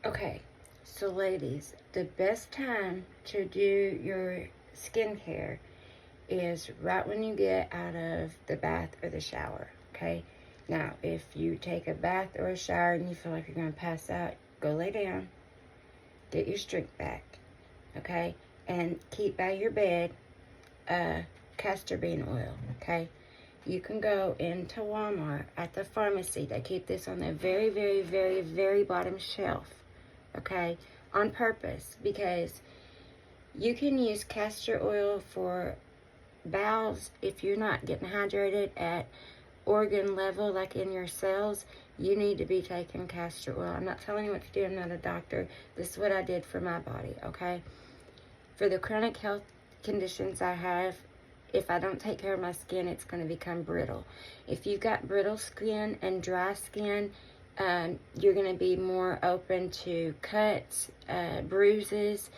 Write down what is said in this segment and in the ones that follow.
Okay, so ladies, the best time to do your skincare is right when you get out of the bath or the shower, okay? Now, if you take a bath or a shower and you feel like you're going to pass out, go lay down, get your strength back, okay? And keep by your bed castor bean oil, okay? You can go into Walmart at the pharmacy. They keep this on the very, very, very, very bottom shelf, okay? On purpose, because you can use castor oil for bowels if you're not getting hydrated at organ level, like in your cells. You need to be taking castor oil. I'm not telling you what to do. I'm not a doctor. This is what I did for my body, okay? For the chronic health conditions I have, if I don't take care of my skin, it's going to become brittle. If you've got brittle skin and dry skin, you're going to be more open to cuts, bruises,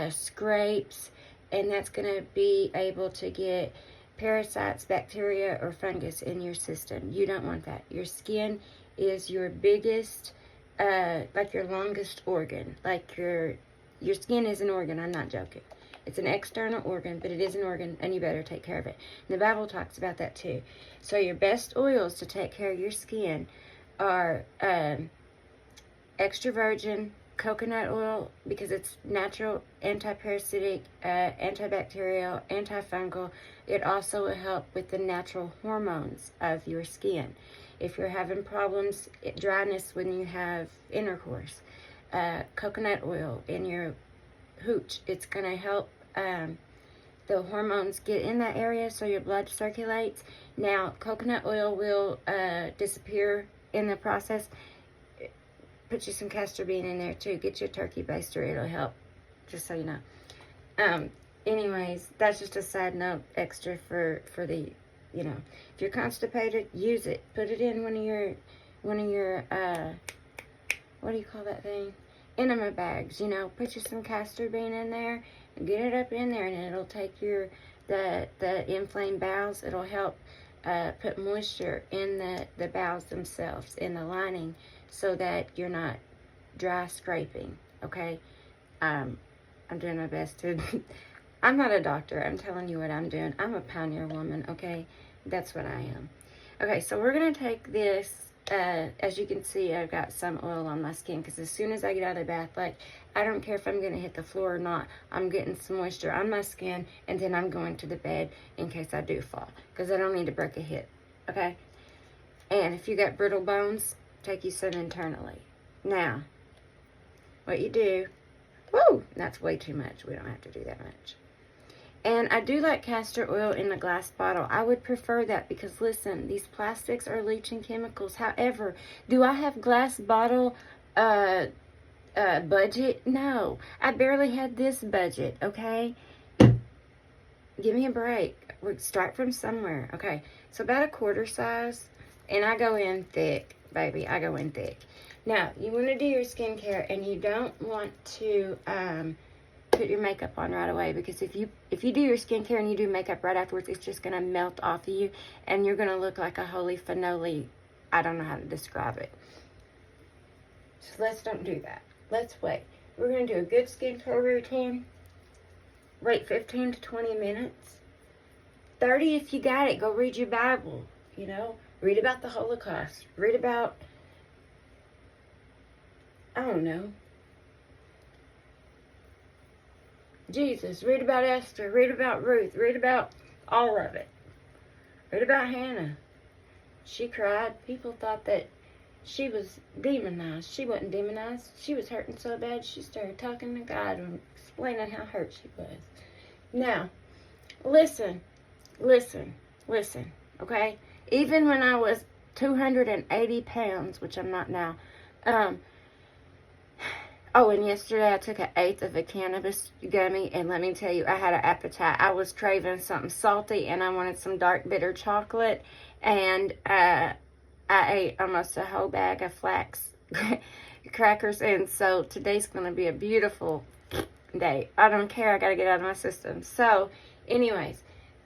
scrapes, and that's going to be able to get parasites, bacteria, or fungus in your system. You don't want that. Your skin is your biggest, like your longest organ. Like your skin is an organ. I'm not joking. It's an external organ, but it is an organ, and you better take care of it. And the Bible talks about that too. So your best oils to take care of your skin are extra virgin coconut oil, because it's natural, anti-parasitic, antibacterial, antifungal. It also will help with the natural hormones of your skin. If you're having problems, dryness when you have intercourse, coconut oil in your hooch, it's going to help the hormones get in that area so your blood circulates. Now, coconut oil will disappear in the process. Put you some castor bean in there too. Get you a turkey baster. It'll help, just so you know. Anyways, that's just a side note extra for the, you know, if you're constipated, use it. Put it in one of your what do you call that thing? Enema bags, you know. Put you some castor bean in there and get it up in there, and it'll take the inflamed bowels. It'll help put moisture in the bowels themselves, in the lining, so that you're not dry scraping, okay? I'm doing my best to... I'm not a doctor. I'm telling you what I'm doing. I'm a pioneer woman, okay? That's what I am. Okay, so we're going to take this. As you can see, I've got some oil on my skin, because as soon as I get out of the bath, like, I don't care if I'm going to hit the floor or not, I'm getting some moisture on my skin, and then I'm going to the bed in case I do fall, because I don't need to break a hip, okay? And if you got brittle bones, take you some internally. Now, what you do, whoa, that's way too much. We don't have to do that much. And I do like castor oil in a glass bottle. I would prefer that, because listen, these plastics are leaching chemicals. However, do I have glass bottle budget? No, I barely had this budget, okay? Give me a break. We start from somewhere. Okay, so about a quarter size, and I go in thick, baby. I go in thick. Now, you want to do your skincare, and you don't want to put your makeup on right away, because if you do your skincare and you do makeup right afterwards, it's just going to melt off of you, and you're going to look like a holy fanoli. I don't know how to describe it. So let's don't do that. Let's wait. We're going to do a good skincare routine. Wait 15 to 20 minutes. 30 if you got it. Go read your Bible, you know. Read about the Holocaust. Read about, I don't know, Jesus. Read about Esther. Read about Ruth. Read about all of it. Read about Hannah. She cried. People thought that she was demonized. She wasn't demonized. She was hurting so bad she started talking to God and explaining how hurt she was. Now, listen, okay? Even when I was 280 pounds, which I'm not now, oh, and yesterday I took an eighth of a cannabis gummy, and let me tell you, I had an appetite. I was craving something salty, and I wanted some dark bitter chocolate, and I ate almost a whole bag of flax crackers, and so today's going to be a beautiful day. I don't care. I got to get out of my system. So, anyways,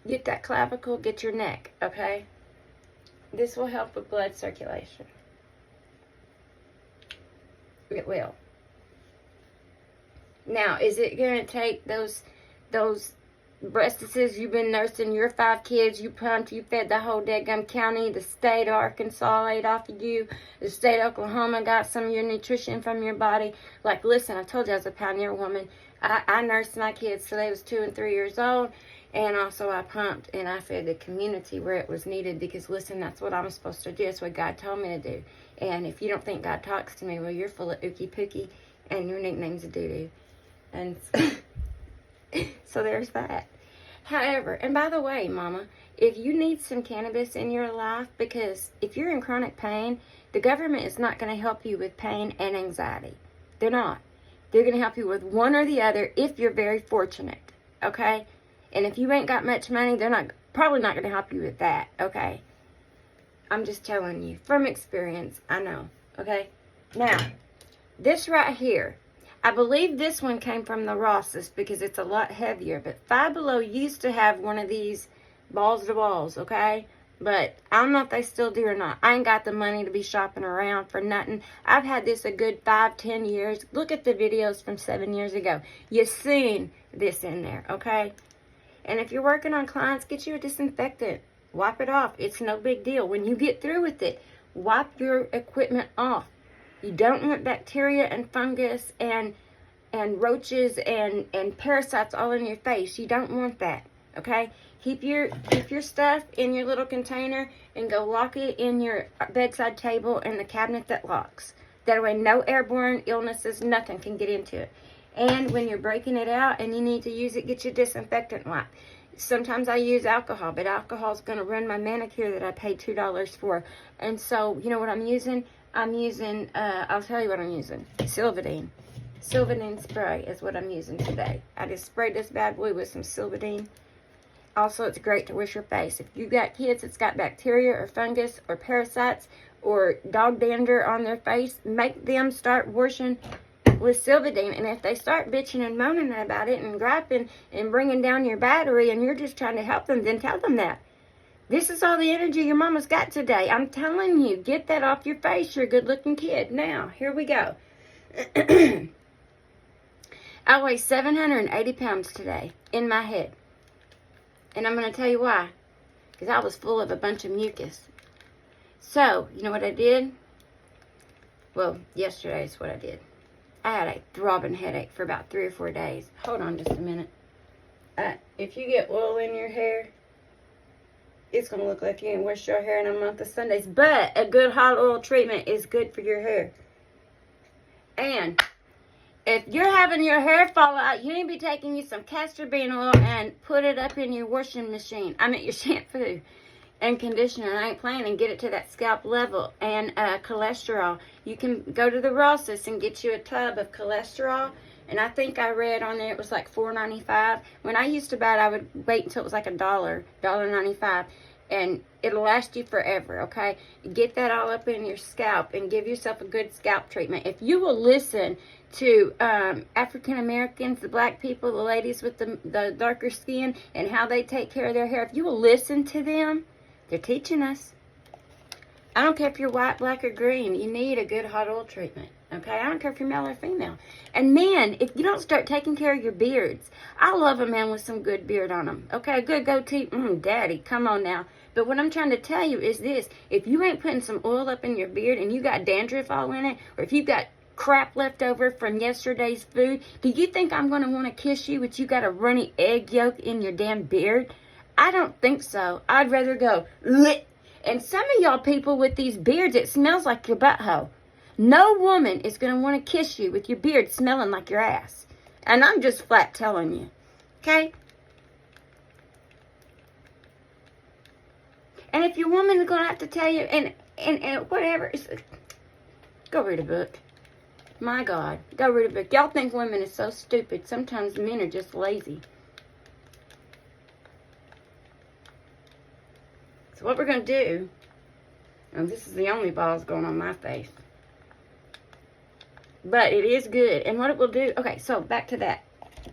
get that clavicle, get your neck, okay? This will help with blood circulation. It will. Now, is it going to take those breastises you've been nursing, your 5 kids, you pumped, you fed the whole daggum county, the state of Arkansas ate off of you, the state of Oklahoma got some of your nutrition from your body? Like, listen, I told you I was a pioneer woman. I nursed my kids till they was 2 and 3 years old, and also I pumped and I fed the community where it was needed, because, listen, that's what I'm supposed to do. That's what God told me to do. And if you don't think God talks to me, well, you're full of ookie pookie, and your nickname's a doo-doo. And so there's that. However, and by the way, Mama, if you need some cannabis in your life, because if you're in chronic pain, the government is not going to help you with pain and anxiety. They're not. They're going to help you with one or the other if you're very fortunate, okay? And if you ain't got much money, they're probably not going to help you with that, okay? I'm just telling you from experience. I know, okay? Now, this right here, I believe this one came from the Rosses because it's a lot heavier. But Five Below used to have one of these balls to balls, okay? But I don't know if they still do or not. I ain't got the money to be shopping around for nothing. I've had this a good 5-10 years. Look at the videos from 7 years ago. You've seen this in there, okay? And if you're working on clients, get you a disinfectant. Wipe it off. It's no big deal. When you get through with it, wipe your equipment off. You don't want bacteria and fungus and roaches and parasites all in your face. You don't want that, okay? Keep your stuff in your little container and go lock it in your bedside table in the cabinet that locks. That way no airborne illnesses, nothing can get into it. And when you're breaking it out and you need to use it, get your disinfectant wipe. Sometimes I use alcohol, but alcohol's going to ruin my manicure that I paid $2 for. And so, you know what I'm using? I'm using, I'll tell you what I'm using. Silvadene. Silvadene spray is what I'm using today. I just sprayed this bad boy with some Silvadene. Also, it's great to wash your face. If you've got kids that's got bacteria or fungus or parasites or dog dander on their face, make them start washing with Silvadene. And if they start bitching and moaning about it and griping and bringing down your battery and you're just trying to help them, then tell them that. This is all the energy your mama's got today. I'm telling you, get that off your face. You're a good-looking kid. Now, here we go. I weigh 780 pounds today in my head. And I'm going to tell you why. Because I was full of a bunch of mucus. So, you know what I did? Well, yesterday is what I did. I had a throbbing headache for about 3 or 4 days. Hold on just a minute. If you get oil in your hair, it's going to look like you ain't washed your hair in a month of Sundays. But a good hot oil treatment is good for your hair. And if you're having your hair fall out, you need to be taking you some castor bean oil and put it up in your washing machine. I mean, your shampoo and conditioner. I ain't playing, and get it to that scalp level. And cholesterol. You can go to the Rosses and get you a tub of cholesterol. And I think I read on there it was like $4.95. When I used to buy it, I would wait until it was like $1.95. And it'll last you forever, okay? Get that all up in your scalp and give yourself a good scalp treatment. If you will listen to African Americans, the black people, the ladies with the darker skin, and how they take care of their hair, if you will listen to them, they're teaching us. I don't care if you're white, black, or green. You need a good hot oil treatment. Okay, I don't care if you're male or female. And men, if you don't start taking care of your beards, I love a man with some good beard on him. Okay, a good goatee, daddy, come on now. But what I'm trying to tell you is this: if you ain't putting some oil up in your beard and you got dandruff all in it, or if you got crap left over from yesterday's food, do you think I'm going to want to kiss you with you got a runny egg yolk in your damn beard? I don't think so. I'd rather go, bleh. And some of y'all people with these beards, it smells like your butthole. No woman is going to want to kiss you with your beard smelling like your ass. And I'm just flat telling you. Okay? And if your woman is going to have to tell you, and whatever, go read a book. My God, go read a book. Y'all think women are so stupid. Sometimes men are just lazy. So what we're going to do, and this is the only balls going on my face. But it is good. And what it will do, okay, so back to that.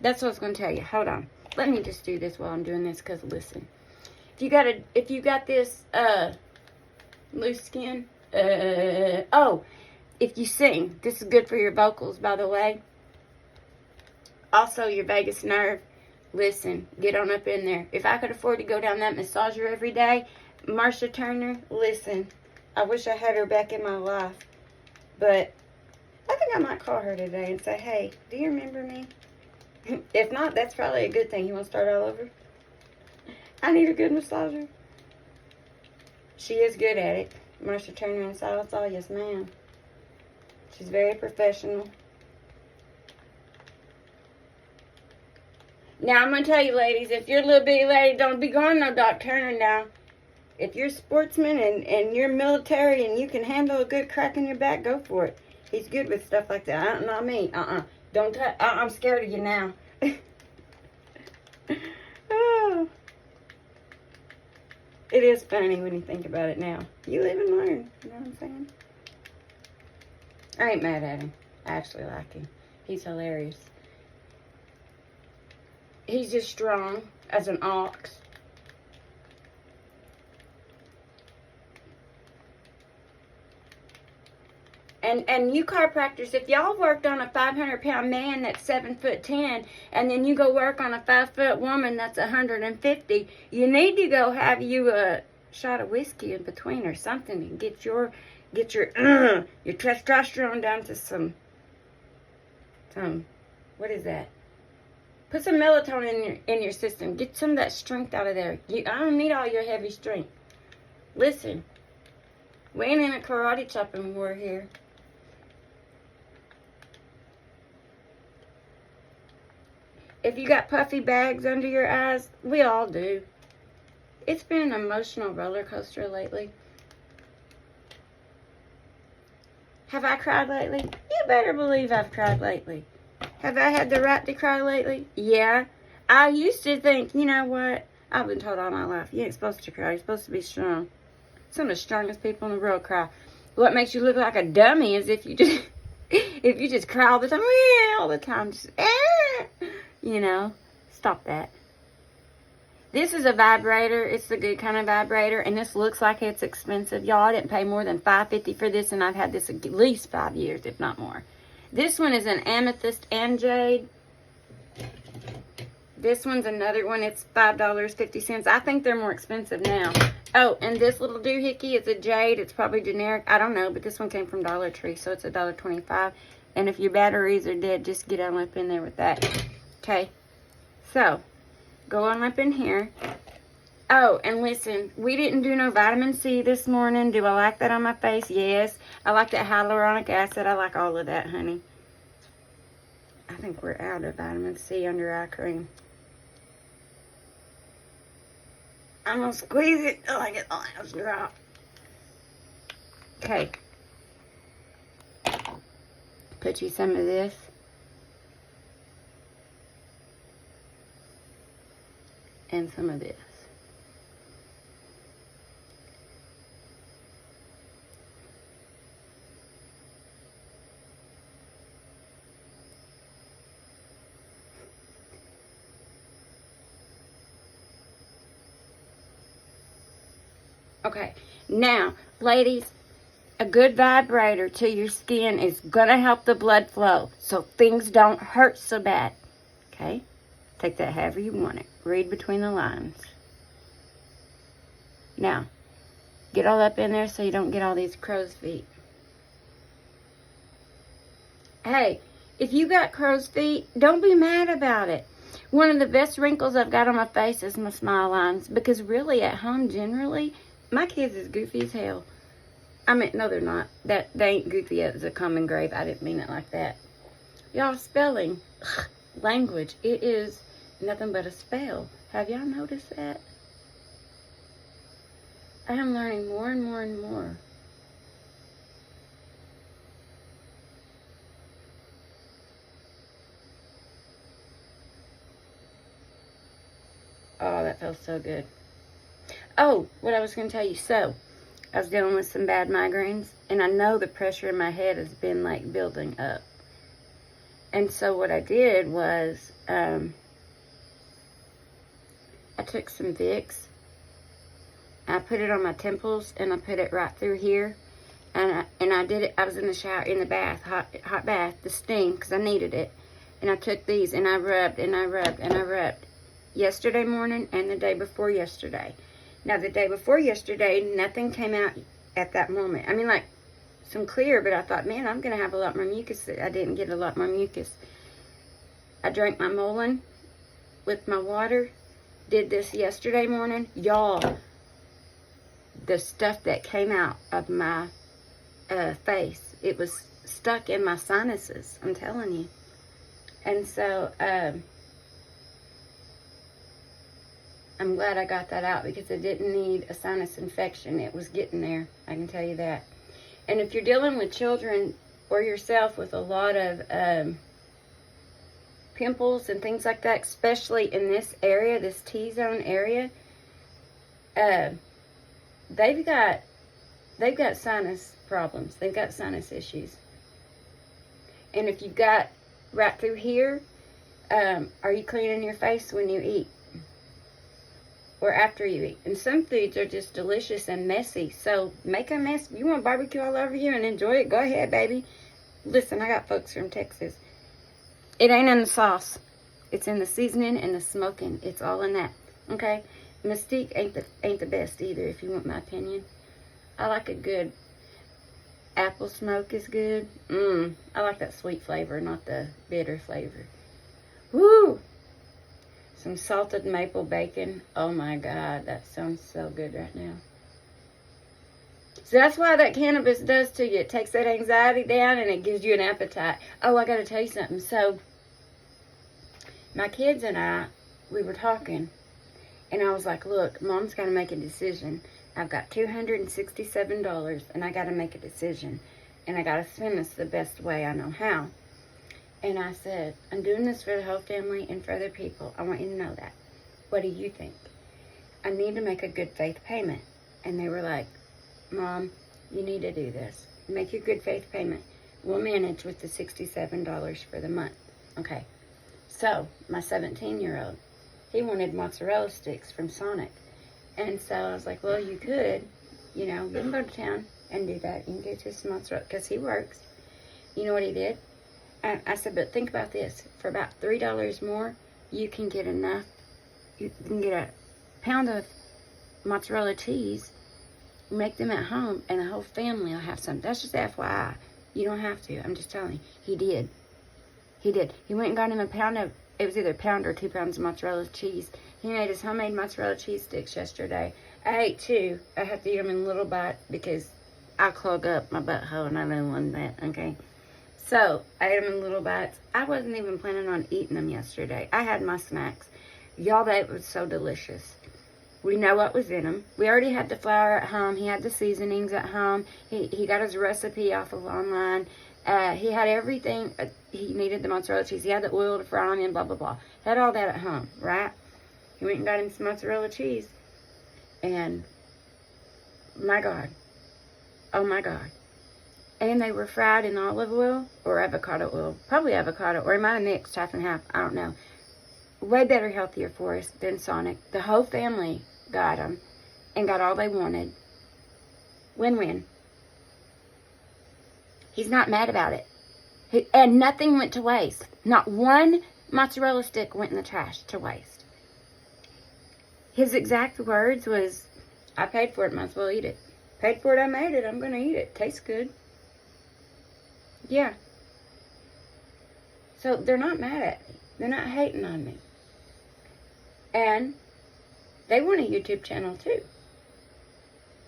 That's what I was going to tell you. Hold on. Let me just do this while I'm doing this, because listen. If you got this loose skin, if you sing, this is good for your vocals, by the way. Also, your vagus nerve. Listen, get on up in there. If I could afford to go down that massager every day, Marsha Turner, listen, I wish I had her back in my life. But I think I might call her today and say, hey, do you remember me? If not, that's probably a good thing. You want to start all over? I need a good massager. She is good at it. Marsha Turner and Salazar, yes ma'am. She's very professional. Now, I'm going to tell you, ladies, if you're a little bitty lady, don't be going no Doc Turner now. If you're a sportsman and you're military and you can handle a good crack in your back, go for it. He's good with stuff like that. Not me. Don't touch. I'm scared of you now. Oh. It is funny when you think about it now. You live and learn. You know what I'm saying? I ain't mad at him. I actually like him. He's hilarious. He's just strong as an ox. And you chiropractors, if y'all worked on a 500-pound man that's 7'10", and then you go work on a 5-foot woman that's 150, you need to go have you a shot of whiskey in between or something and get your testosterone down to some what is that? Put some melatonin in your system. Get some of that strength out of there. I don't need all your heavy strength. Listen, we ain't in a karate chopping war here. If you got puffy bags under your eyes, we all do. It's been an emotional roller coaster lately. Have I cried lately? You better believe I've cried lately. Have I had the right to cry lately? Yeah. I used to think, you know what? I've been told all my life, you ain't supposed to cry. You're supposed to be strong. Some of the strongest people in the world cry. What makes you look like a dummy is if you just if you just cry all the time. Yeah, all the time. Just, you know. Stop that. This is a vibrator. It's the good kind of vibrator. And this looks like it's expensive. Y'all, I didn't pay more than $5.50 for this. And I've had this at least 5 years, if not more. This one is an amethyst and jade. This one's another one. It's $5.50. I think they're more expensive now. Oh, and this little doohickey is a jade. It's probably generic. I don't know, but this one came from Dollar Tree, so it's $1.25. And if your batteries are dead, just get on up in there with that. Okay. So, go on up in here. Oh, and listen, we didn't do no vitamin C this morning. Do I like that on my face? Yes. I like that hyaluronic acid. I like all of that, honey. I think we're out of vitamin C under eye cream. I'm going to squeeze it till I get the last drop. Okay. Put you some of this. And some of this. Okay, now, ladies, a good vibrator to your skin is going to help the blood flow so things don't hurt so bad. Okay? Take that however you want it. Read between the lines. Now, get all up in there so you don't get all these crow's feet. Hey, if you got crow's feet, don't be mad about it. One of the best wrinkles I've got on my face is my smile lines, because really at home generally, my kids is goofy as hell. I mean, no, they're not. They ain't goofy as a common grave. I didn't mean it like that. Y'all, spelling, language, it is nothing but a spell. Have y'all noticed that? I am learning more and more and more. Oh, that feels so good. Oh, what I was going to tell you. So, I was dealing with some bad migraines, and I know the pressure in my head has been, like, building up. And so what I did was, I took some Vicks, I put it on my temples, and I put it right through here. And I did it, I was in the shower, in the bath, hot bath, the steam, because I needed it. And I took these and I rubbed and I rubbed and I rubbed yesterday morning and the day before yesterday. Now, the day before yesterday, nothing came out at that moment. I mean, like, some clear, but I thought, man, I'm going to have a lot more mucus. I didn't get a lot more mucus. I drank my Mullen with my water. Did this yesterday morning. Y'all, the stuff that came out of my face, it was stuck in my sinuses, I'm telling you. And so, I'm glad I got that out because I didn't need a sinus infection. It was getting there, I can tell you that. And if you're dealing with children or yourself with a lot of pimples and things like that, especially in this area, this T-zone area, they've got sinus problems. They've got sinus issues. And if you've got right through here, are you cleaning your face when you eat? Or after you eat? And some foods are just delicious and messy. So make a mess. You want barbecue all over you and enjoy it? Go ahead, baby. Listen, I got folks from Texas. It ain't in the sauce. It's in the seasoning and the smoking. It's all in that. Okay? Mystique ain't the best either, if you want my opinion. I like a good apple smoke is good. I like that sweet flavor, not the bitter flavor. Woo! Some salted maple bacon. Oh my God, that sounds so good right now. So that's why that cannabis does to you. It takes that anxiety down and it gives you an appetite. Oh, I got to tell you something. So, my kids and I, we were talking. And I was like, look, Mom's got to make a decision. I've got $267 and I got to make a decision. And I got to spend this the best way I know how. And I said, I'm doing this for the whole family and for other people. I want you to know that. What do you think? I need to make a good faith payment. And they were like, Mom, you need to do this. Make your good faith payment. We'll manage with the $67 for the month. Okay. So, my 17-year-old, he wanted mozzarella sticks from Sonic. And so I was like, well, you could, you can go to town and do that. You can get you some mozzarella, because he works. You know what he did? I said, but think about this. For about $3 more, you can get enough. You can get a pound of mozzarella cheese, make them at home, and the whole family will have some. That's just FYI. You don't have to. I'm just telling you. He did. He did. He went and got him a pound of, it was either a pound or 2 pounds of mozzarella cheese. He made his homemade mozzarella cheese sticks yesterday. I ate 2. I have to eat them in little bites because I clog up my butthole and I don't want that, okay? So, I ate them in little bites. I wasn't even planning on eating them yesterday. I had my snacks. Y'all, that was so delicious. We know what was in them. We already had the flour at home. He had the seasonings at home. He got his recipe off of online. He had everything. He needed the mozzarella cheese. He had the oil to fry them in, blah, blah, blah. Had all that at home, right? He went and got him some mozzarella cheese. And, my God. Oh, my God. And they were fried in olive oil or avocado oil. Probably avocado. Or he might have mixed half and half. I don't know. Way better, healthier for us than Sonic. The whole family got them and got all they wanted. Win-win. He's not mad about it. And nothing went to waste. Not one mozzarella stick went in the trash to waste. His exact words was, I paid for it, might as well eat it. Paid for it, I made it, I'm going to eat it. Tastes good. Yeah. So they're not mad at me. They're not hating on me. And they want a YouTube channel too.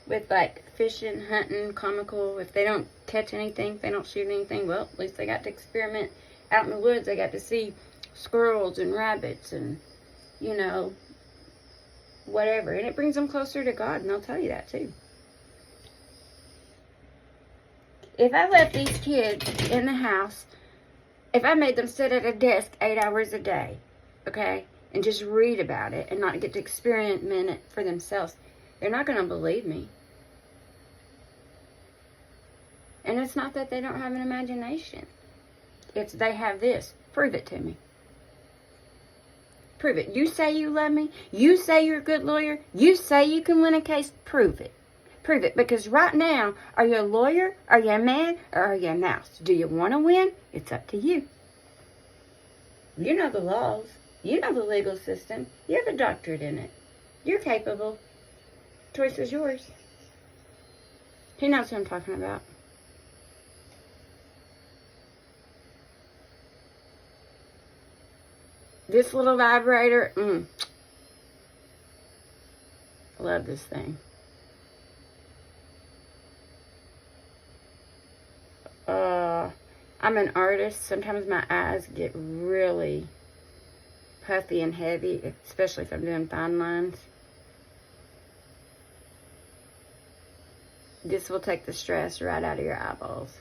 With like fishing, hunting, comical. If they don't catch anything, if they don't shoot anything, well, at least they got to experiment out in the woods. They got to see squirrels and rabbits and, whatever. And it brings them closer to God, and they'll tell you that too. If I left these kids in the house, if I made them sit at a desk 8 hours a day, okay, and just read about it and not get to experiment it for themselves, they're not going to believe me. And it's not that they don't have an imagination. It's they have this. Prove it to me. Prove it. You say you love me. You say you're a good lawyer. You say you can win a case. Prove it. Prove it. Because right now, are you a lawyer? Are you a man? Or are you a mouse? Do you want to win? It's up to you. You know the laws. You know the legal system. You have a doctorate in it. You're capable. Choice is yours. He knows who I'm talking about. This little vibrator, I love this thing. I'm an artist. Sometimes my eyes get really puffy and heavy, especially if I'm doing fine lines. This will take the stress right out of your eyeballs.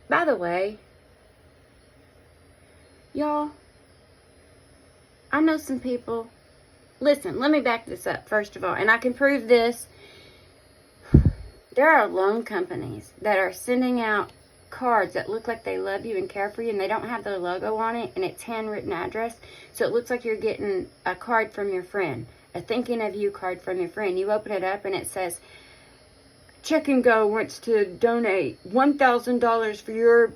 By the way, y'all, I know some people. Listen, let me back this up first of all, and I can prove this. There are loan companies that are sending out cards that look like they love you and care for you, and they don't have their logo on it, and it's handwritten address, so it looks like you're getting a card from your friend, a thinking of you card from your friend. You open it up and it says, Check and Go wants to donate $1,000 for your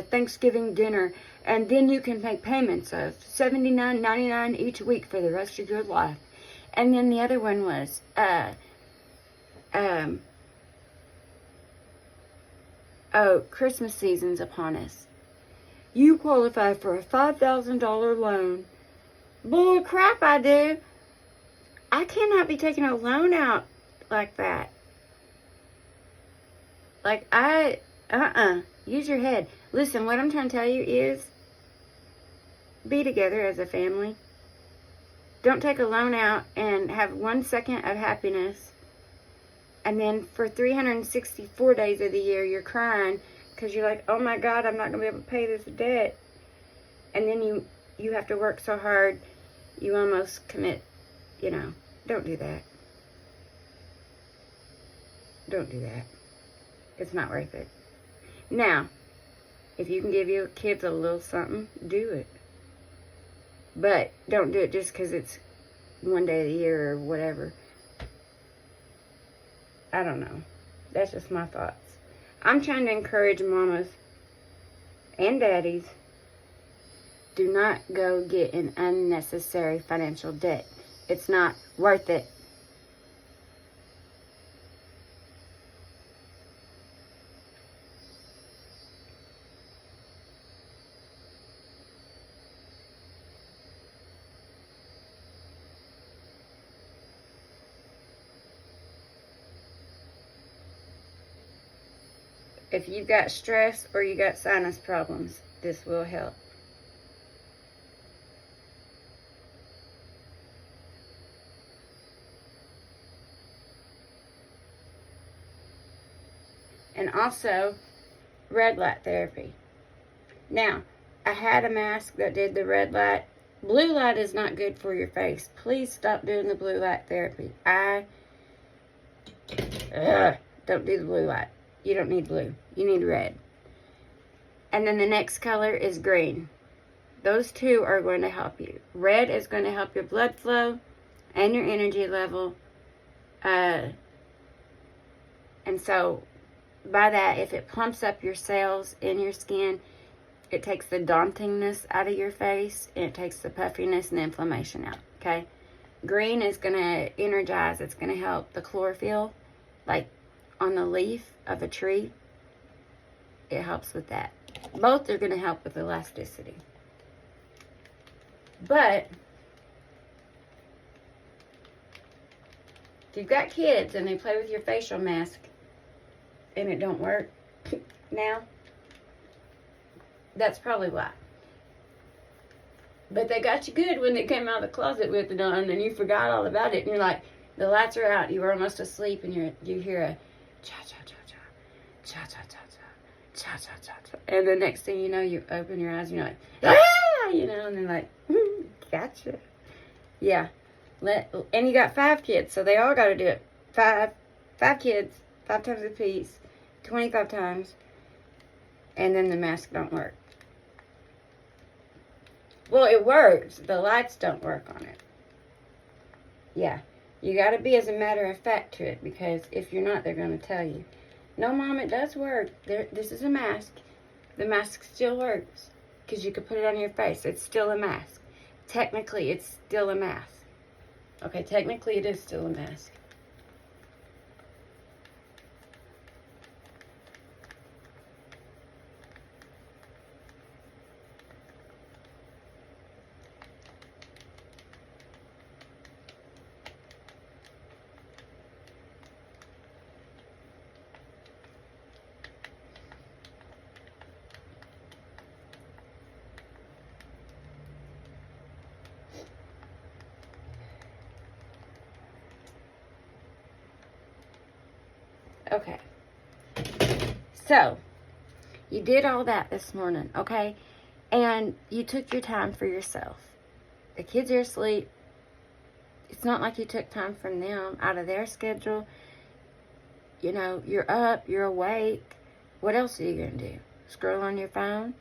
Thanksgiving dinner, and then you can make payments of $79.99 each week for the rest of your life. And then the other one was Christmas season's upon us. You qualify for a $5,000 loan. Bull crap, I do. I cannot be taking a loan out like that. Like, use your head. Listen, what I'm trying to tell you is, be together as a family. Don't take a loan out and have 1 second of happiness, and then for 364 days of the year, you're crying because you're like, oh my God, I'm not going to be able to pay this debt. And then you have to work so hard, you almost commit, don't do that. Don't do that. It's not worth it. Now, if you can give your kids a little something, do it. But don't do it just because it's one day of the year or whatever. I don't know. That's just my thoughts. I'm trying to encourage mamas and daddies, do not go get in unnecessary financial debt. It's not worth it. If you've got stress or you got sinus problems, this will help. And also, red light therapy. Now, I had a mask that did the red light. Blue light is not good for your face. Please stop doing the blue light therapy. Don't do the blue light. You don't need blue. You need red. And then the next color is green. Those two are going to help you. Red is going to help your blood flow and your energy level. And so, by that, if it plumps up your cells in your skin, it takes the dauntingness out of your face, and it takes the puffiness and the inflammation out, okay? Green is going to energize. It's going to help the chlorophyll, like on the leaf of a tree. It helps with that. Both are going to help with elasticity. But if you've got kids and they play with your facial mask and it don't work now, that's probably why. But they got you good when they came out of the closet with it on and you forgot all about it, and you're like, the lights are out, you were almost asleep, and you hear a cha-cha-cha-cha, cha-cha-cha-cha, cha-cha-cha-cha. And the next thing you know, you open your eyes and you're like, and they're like, gotcha. Yeah. And you got 5 kids, so they all got to do it. 5 kids, 5 times a piece, 25 times, and then the mask don't work. Well, it works. The lights don't work on it. Yeah. You got to be as a matter of fact to it, because if you're not, they're going to tell you. No, Mom, it does work. This is a mask. The mask still works. because you could put it on your face. It's still a mask. Technically, it's still a mask. Okay, technically it is still a mask. Okay. So, you did all that this morning, okay? And you took your time for yourself. The kids are asleep. It's not like you took time from them out of their schedule. You know, you're up, you're awake. What else are you going to do? Scroll on your phone?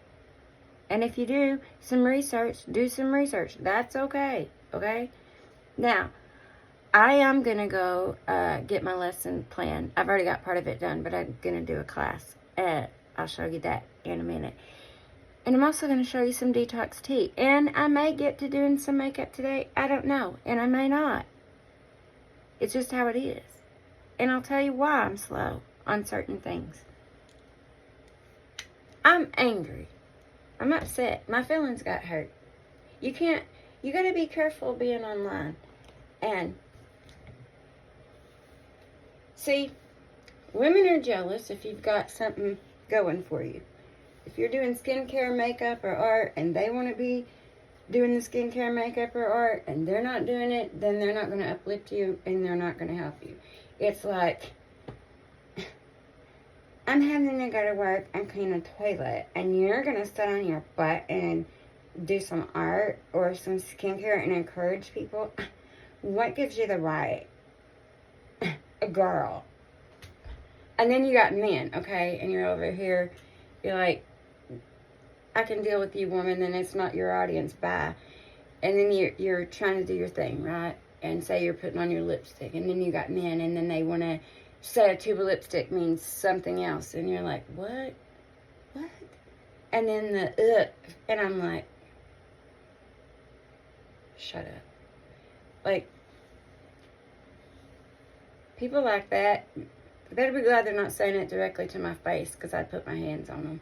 And if you do some research, do some research. That's okay, okay? Now, I am going to go get my lesson plan. I've already got part of it done, but I'm going to do a class. I'll show you that in a minute. And I'm also going to show you some detox tea. And I may get to doing some makeup today. I don't know. And I may not. It's just how it is. And I'll tell you why I'm slow on certain things. I'm angry. I'm upset. My feelings got hurt. You got to be careful being online. And see, women are jealous if you've got something going for you. If you're doing skincare, makeup, or art, and they want to be doing the skincare, makeup, or art, and they're not doing it, then they're not going to uplift you, and they're not going to help you. It's like, I'm having to go to work and clean a toilet, and you're going to sit on your butt and do some art or some skincare and encourage people. What gives you the right? A girl. And then you got men, okay? And you're over here, you're like, I can deal with you, woman, and it's not your audience, bye. And then you're trying to do your thing, right? And say you're putting on your lipstick. And then you got men, and then they want to say a tube of lipstick means something else. And you're like, what? What? And then and I'm like, shut up. Like, people like that, better be glad they're not saying it directly to my face, because I'd put my hands on them.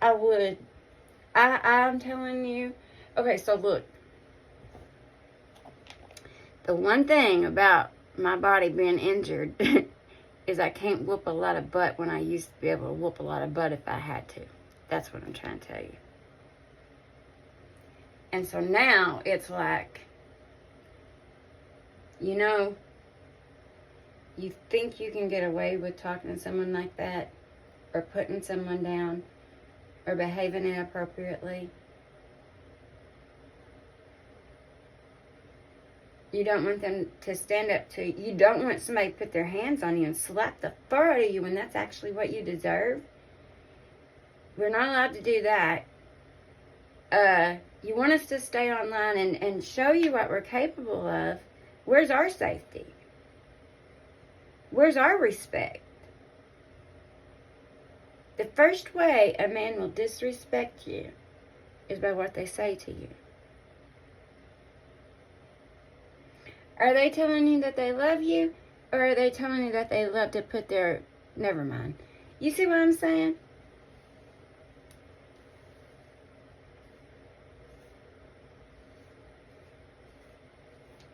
I would. I'm telling you. Okay, so look. The one thing about my body being injured is I can't whoop a lot of butt when I used to be able to whoop a lot of butt if I had to. That's what I'm trying to tell you. And so now it's like, you know, you think you can get away with talking to someone like that, or putting someone down, or behaving inappropriately. You don't want them to stand up to you. You don't want somebody to put their hands on you and slap the fur out of you when that's actually what you deserve. We're not allowed to do that. You want us to stay online and show you what we're capable of. Where's our safety? Where's our respect? The first way a man will disrespect you is by what they say to you. Are they telling you that they love you, or are they telling you that they love to put their... Never mind. You see what I'm saying?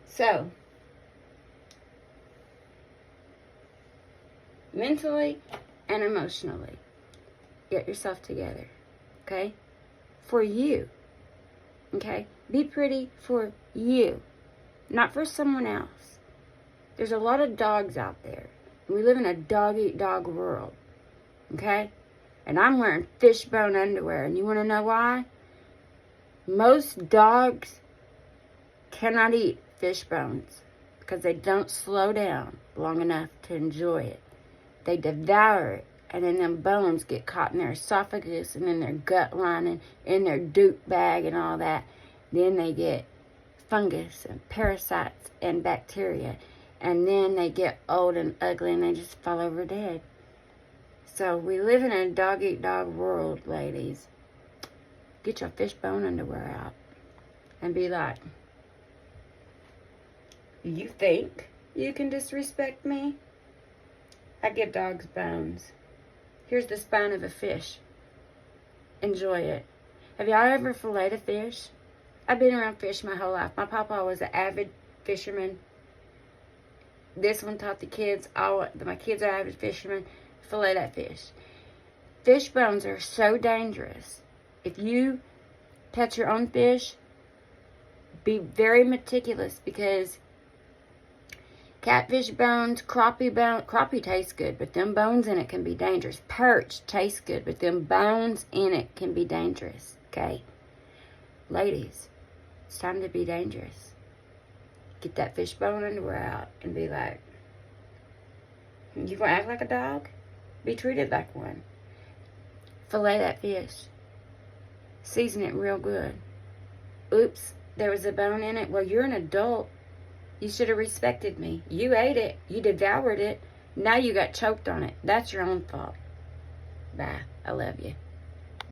So, mentally and emotionally, get yourself together, okay? For you, okay? Be pretty for you, not for someone else. There's a lot of dogs out there. We live in a dog-eat-dog world, okay? And I'm wearing fishbone underwear, and you want to know why? Most dogs cannot eat fish bones because they don't slow down long enough to enjoy it. They devour it, and then them bones get caught in their esophagus and in their gut lining, in their dupe bag and all that. Then they get fungus and parasites and bacteria, and then they get old and ugly and they just fall over dead. So we live in a dog-eat-dog world, ladies. Get your fishbone underwear out and be like, you think you can disrespect me? I give dogs bones. Here's the spine of a fish. Enjoy it. Have y'all ever filleted a fish? I've been around fish my whole life. My papa was an avid fisherman. This one taught the kids. My kids are avid fishermen. Fillet that fish. Fish bones are so dangerous. If you touch your own fish, be very meticulous, because catfish bones, crappie tastes good, but them bones in it can be dangerous. Perch tastes good, but them bones in it can be dangerous. Okay? Ladies, it's time to be dangerous. Get that fishbone underwear out and be like, you gonna act like a dog? Be treated like one. Fillet that fish. Season it real good. Oops, there was a bone in it. Well, you're an adult. You should have respected me. You ate it. You devoured it. Now you got choked on it. That's your own fault. Bye. I love you.